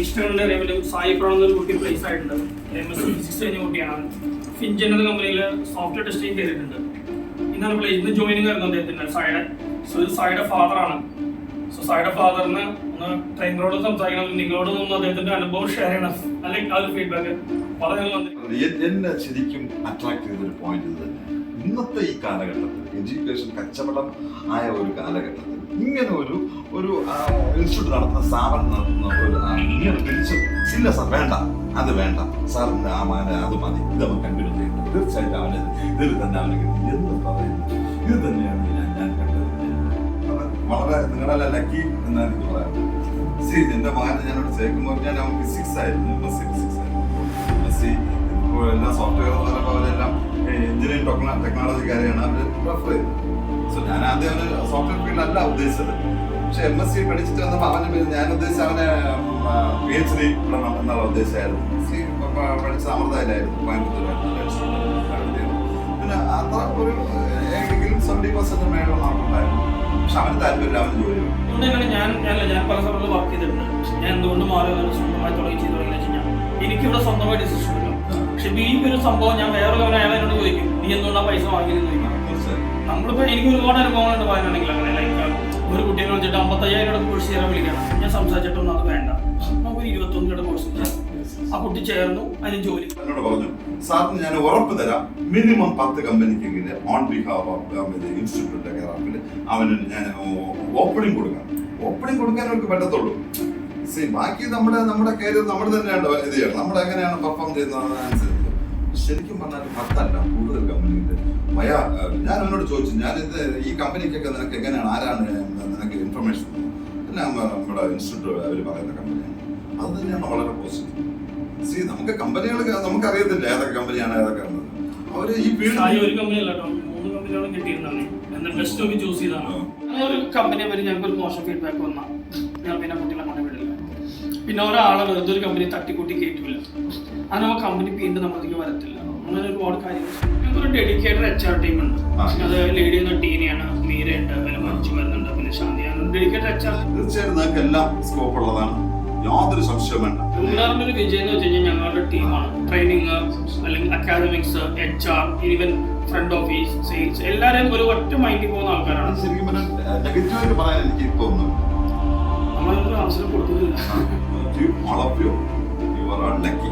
യങ്സ്റ്ററിന്റെ ലെവലും സായി പ്രണവ് കുട്ടി പ്ലേസ് ആയിട്ടുണ്ട്. MSc ഫിസിക്സ് കഴിഞ്ഞ കുട്ടിയാണ്. ഫിൻജൻ എന്ന കമ്പനിയിൽ സോഫ്റ്റ്വെയർ ടെസ്റ്റിംഗ് ചെയ്തിട്ടുണ്ട്. ഇന്നാണ് പ്ലേസ്. ഇന്ന് ജോയിനിങ് ആയിരുന്നു അദ്ദേഹത്തിന്റെ. സായിയുടെ ഫാദറാണ്. സോ സായിയുടെ ഫാദറിന് ഒന്ന് ട്രെയിനറോട് സംസാരിക്കണം, നിങ്ങളോട് ഒന്ന് അദ്ദേഹത്തിന്റെ അനുഭവം ഷെയർ ചെയ്യണം, അല്ലെങ്കിൽ ആ ഒരു ഫീഡ്ബാക്ക് എന്നെ ശരിക്കും അട്രാക്ട് ചെയ്തൊരു പോയിന്റ് ഇത് തന്നെ. ഇന്നത്തെ ഈ കാലഘട്ടത്തിൽ എഡ്യൂക്കേഷൻ കച്ചവടം ആയ ഒരു കാലഘട്ടത്തിൽ ഇങ്ങനെ ഒരു ഇൻസ്റ്റിറ്റ്യൂട്ട് നടത്തുന്ന സ്ഥാപനം നടത്തുന്ന ഒരു ഇങ്ങനെ തിരിച്ചു ഇല്ല സാർ വേണ്ട, അത് വേണ്ട സാറിന്റെ അത് മതി, ഇത് അവൻ കണ്ടിന്യൂ ചെയ്യുന്നത് തീർച്ചയായിട്ടും അവന് ഇതിൽ തന്നെ അവന് എന്ന് പറയുന്നത് ഇത് തന്നെയാണ് ഞാൻ കണ്ടത്. വളരെ നിങ്ങളെല്ലാം ലക്കി എന്നാണ് എനിക്ക് പറയാം. എന്റെ മകനെ ഞാനോട് ചേർക്കുമ്പോൾ അവൻ ഫിസിക്സ് ആയിരുന്നു, MSc ഫിസിക്സ് ആയിരുന്നു. MSc ഇപ്പോൾ എല്ലാം സോഫ്റ്റ്വെയർ എന്ന് പറയുമ്പോൾ അവരെല്ലാം എഞ്ചിനീയറിംഗ് ടെക്നോളജിക്കാരെയാണ് അവർ പ്രിഫർ ചെയ്തത്. സോ ഞാൻ ആദ്യം അവന് സോഫ്റ്റ്വെയർ ഫീൽഡല്ല ഉദ്ദേശിച്ചത്. പക്ഷെ MSc പഠിച്ചിട്ട് വന്നപ്പോൾ അവന് ഞാൻ ഉദ്ദേശിച്ച അവനെ PhD വിടണം എന്നുള്ള ഉദ്ദേശമായിരുന്നു. പഠിച്ച അമൃതയിലായിരുന്നു, കോയമ്പത്തൂരായിരുന്നു. പിന്നെ അത്ര ഒരു ഏതെങ്കിലും 70% മേലുള്ള മാർക്കുണ്ടായിരുന്നു. പക്ഷെ അവന് താല്പര്യം, അവന് ജോലി ഞാൻ പല സ്ഥലങ്ങളിൽ വർക്ക് ചെയ്തിട്ടുണ്ട്. ഞാൻ എന്തുകൊണ്ട് മാറി സ്വന്തമായി തുടങ്ങി ചെയ്തു തുടങ്ങിയെന്ന് വെച്ച് കഴിഞ്ഞാൽ എനിക്കിവിടെ സ്വന്തമായി ഡിസിഷൻ എടുക്കാം. പക്ഷെ ഈ ഒരു സംഭവം ഞാൻ വേറെ അയാളോട് ചോദിക്കും, നീ എന്തുകൊണ്ടാണ് പൈസ വാങ്ങിയെന്ന് ചോദിക്കും. നമ്മളിപ്പോ എനിക്ക് ഒരുപാട് അനുഭവങ്ങളുണ്ട് പറയാനാണെങ്കിൽ. അങ്ങനെ ലൈക്ക് ഒരു കുട്ടിയെ വിളിച്ചിട്ട് 55,000 കോഴ്സ് ചെയ്യാൻ വിളിക്കണം. ഞാൻ സംസാരിച്ചിട്ടൊന്നും അത് വേണ്ട, നമുക്ക് 21 കോഴ്സ് ആ കുട്ടി ചേർന്നു, അതിന് ജോലി. എന്നോട് പറഞ്ഞു, സാറിന് ഞാൻ ഉറപ്പ് തരാം, മിനിമം 10 കമ്പനിക്കെങ്കിലും ഓൺ ബിഹാഫ് ഓഫ് ഇൻസ്റ്റിറ്റ്യൂട്ട് കേരളത്തിൽ അവന് ഞാൻ ഓപ്പണിംഗ് കൊടുക്കാം. ഓപ്പണിംഗ് കൊടുക്കാൻ അവർക്ക് പറ്റത്തുള്ളൂ. ബാക്കി നമ്മുടെ കരിയർ നമ്മൾ തന്നെയാണ് ഇത് ചെയ്യണം. നമ്മൾ എങ്ങനെയാണ് പെർഫോം ചെയ്യുന്നതനുസരിച്ച്. ശരിക്കും പറഞ്ഞാൽ 10 അല്ല, കൂടുതൽ കമ്പനിയുണ്ട്. ഞാൻ അവനോട് ചോദിച്ചു, ഞാനിത് ഈ കമ്പനിക്കൊക്കെ നിനക്ക് എങ്ങനെയാണ്, ആരാണ് നിനക്ക് ഇൻഫർമേഷൻ? നമ്മുടെ ഇൻസ്റ്റിറ്റ്യൂട്ട് അവർ പറയുന്ന കമ്പനിയാണ്. അത് തന്നെയാണ് വളരെ പോസിറ്റീവ്. നമുക്ക് കമ്പനികൾ നമുക്കറിയത്തില്ല ഏതൊക്കെ കമ്പനിയാണ് ഏതൊക്കെ അവര് ഈ ഒരു കമ്പനിയല്ല, 3 കമ്പനികളും കിട്ടിയിരുന്നാണ്. ബെസ്റ്റ് ഒക്കെ ചൂസ് ചെയ്താണ്. ഒരു കമ്പനിയെ പറ്റി ഞങ്ങൾക്ക് ഒരു മോശം ഫീഡ്ബാക്ക് വന്നാൽ ഞാൻ പിന്നെ കുട്ടികളെ കൊണ്ടുവിടില്ല. പിന്നെ ഒരാളെ വെറുതെ ഒരു കമ്പനി തട്ടിക്കൂട്ടി കയറ്റില്ല. അങ്ങനെ ആ കമ്പനി വീണ്ടും നമ്മളത്തേക്ക് വരത്തില്ല. അങ്ങനെ ഒരുപാട് കാര്യങ്ങൾ. ഞങ്ങൾക്കൊരു ഡെഡിക്കേറ്റഡ് HR ടീം ഉണ്ട്. അത് ലീഡ് ചെയ്യുന്ന ടീനെയാണ്, മീരയുണ്ട്, അതിൽ മഞ്ജു വരുന്നുണ്ട്, പിന്നെ ശാന്തിയാണ്. ഡെഡിക്കേറ്റഡ് HR തീർച്ചയായിട്ടും നിങ്ങൾക്ക് എല്ലാം സ്കോപ്പ് ഉള്ളതാണ്, യാതൊരു സംശയവും വേണ്ട. ലുമിനാറിന്റെ ഒരു വിജയം എന്ന് വെച്ച് കഴിഞ്ഞാൽ ഞങ്ങളുടെ ടീമാണ്. ട്രെയിനിങ് അല്ലെങ്കിൽ academics, HR, even front office, sales, എല്ലാവരും ഒരു ഒറ്റ മൈൻഡിൽ പോകുന്ന ആൾക്കാരാണ്. ശരിക്കും നെഗറ്റീവായിട്ട് പറയാൻ എനിക്ക് തോന്നുന്നു നമ്മളൊരു അവസരം കൊടുക്കുന്നില്ല. All of you are lucky,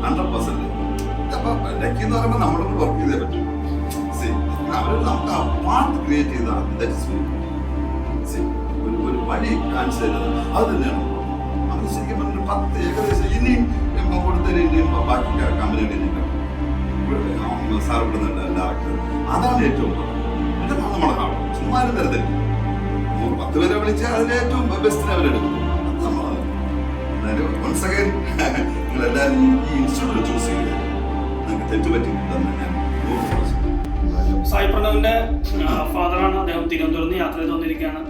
100%. അപ്പോൾ ലക്കി എന്ന് പറയുമ്പോൾ നമ്മളൊന്ന് വർക്ക് ചെയ്തേ പറ്റും. നമുക്ക് ആ പാത്ത് ക്രിയേറ്റ് ചെയ്താണ് ഒരു വഴി കാണിച്ചു തരുന്നത്. അത് തന്നെയാണ് അത് ശരിക്കും പറഞ്ഞാൽ 10 ഏകദേശം ഇനിയും കൊടുത്തതിന് ഇനിയും ബാക്കി കമ്പനിയുടെ സാർ വിടുന്നുണ്ട് ഡയറക്ടർ. അതാണ് ഏറ്റവും പിന്നെ നമ്മളെ കാണും. ചുമ്മാ തരത്തില്ല, 10 പേരെ വിളിച്ചാൽ അതിൽ ഏറ്റവും ബെസ്റ്റിനെ അവരെടുക്കും. വൺസ് അഗൈൻ നിങ്ങളെല്ലാവരും ഈ ഇൻസ്റ്റിറ്റ്യൂട്ട് ചൂസ് ചെയ്ത് നിങ്ങൾക്ക് തെറ്റുപറ്റിയിട്ടുണ്ടെന്ന് ഞാൻ സായി പ്രണവിന്റെ ഫാദറാണ്. അദ്ദേഹം തിരുവനന്തപുരത്ത് യാത്ര ചെയ്ത് വന്നിരിക്കുകയാണ്.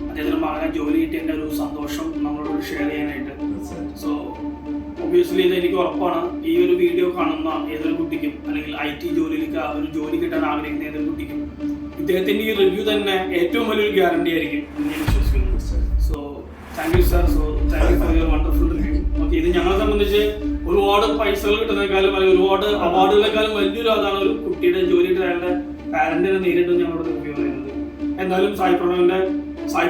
അദ്ദേഹത്തിന് മകനെ ജോലി കിട്ടിയതിന്റെ ഒരു സന്തോഷം നമ്മളോട് ഷെയർ ചെയ്യാനായിട്ട്. സോ ഒബ്വിയസ്ലി ഇത് എനിക്ക് ഉറപ്പാണ്, ഈ ഒരു വീഡിയോ കാണുന്ന ഏതൊരു കുട്ടിക്കും അല്ലെങ്കിൽ IT ജോലിയിലേക്ക് ഒരു ജോലി കിട്ടാൻ ആഗ്രഹിക്കുന്ന ഏതൊരു കുട്ടിക്കും ഇദ്ദേഹത്തിന്റെ ഈ റിവ്യൂ തന്നെ ഏറ്റവും വലിയൊരു ഗ്യാരണ്ടി ആയിരിക്കും എന്ന് ഞാൻ വിശ്വസിക്കുന്നു. So thank you sir. So thank you for your wonderful review. Okay, ഇത് ഞങ്ങളെ സംബന്ധിച്ച് ഒരുപാട് പൈസകൾ കിട്ടുന്നതിനേക്കാളും അല്ലെങ്കിൽ ഒരുപാട് അവാർഡുകളെക്കാളും വലിയൊരു അതാണ് ഒരു കുട്ടിയുടെ ജോലി കിട്ടുന്ന അയാളുടെ പാരന്റിനെ നേരിട്ട് ഞങ്ങളോട് റിവ്യൂ പറയുന്നത്. എന്തായാലും സായി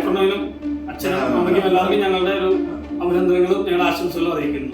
പ്രണവിനും അച്ഛനും അമ്മയ്ക്കും എല്ലാവർക്കും ഞങ്ങളുടെ ഒരു അഭിനന്ദനങ്ങളും ഞങ്ങളുടെ ആശംസകളും അറിയിക്കുന്നു.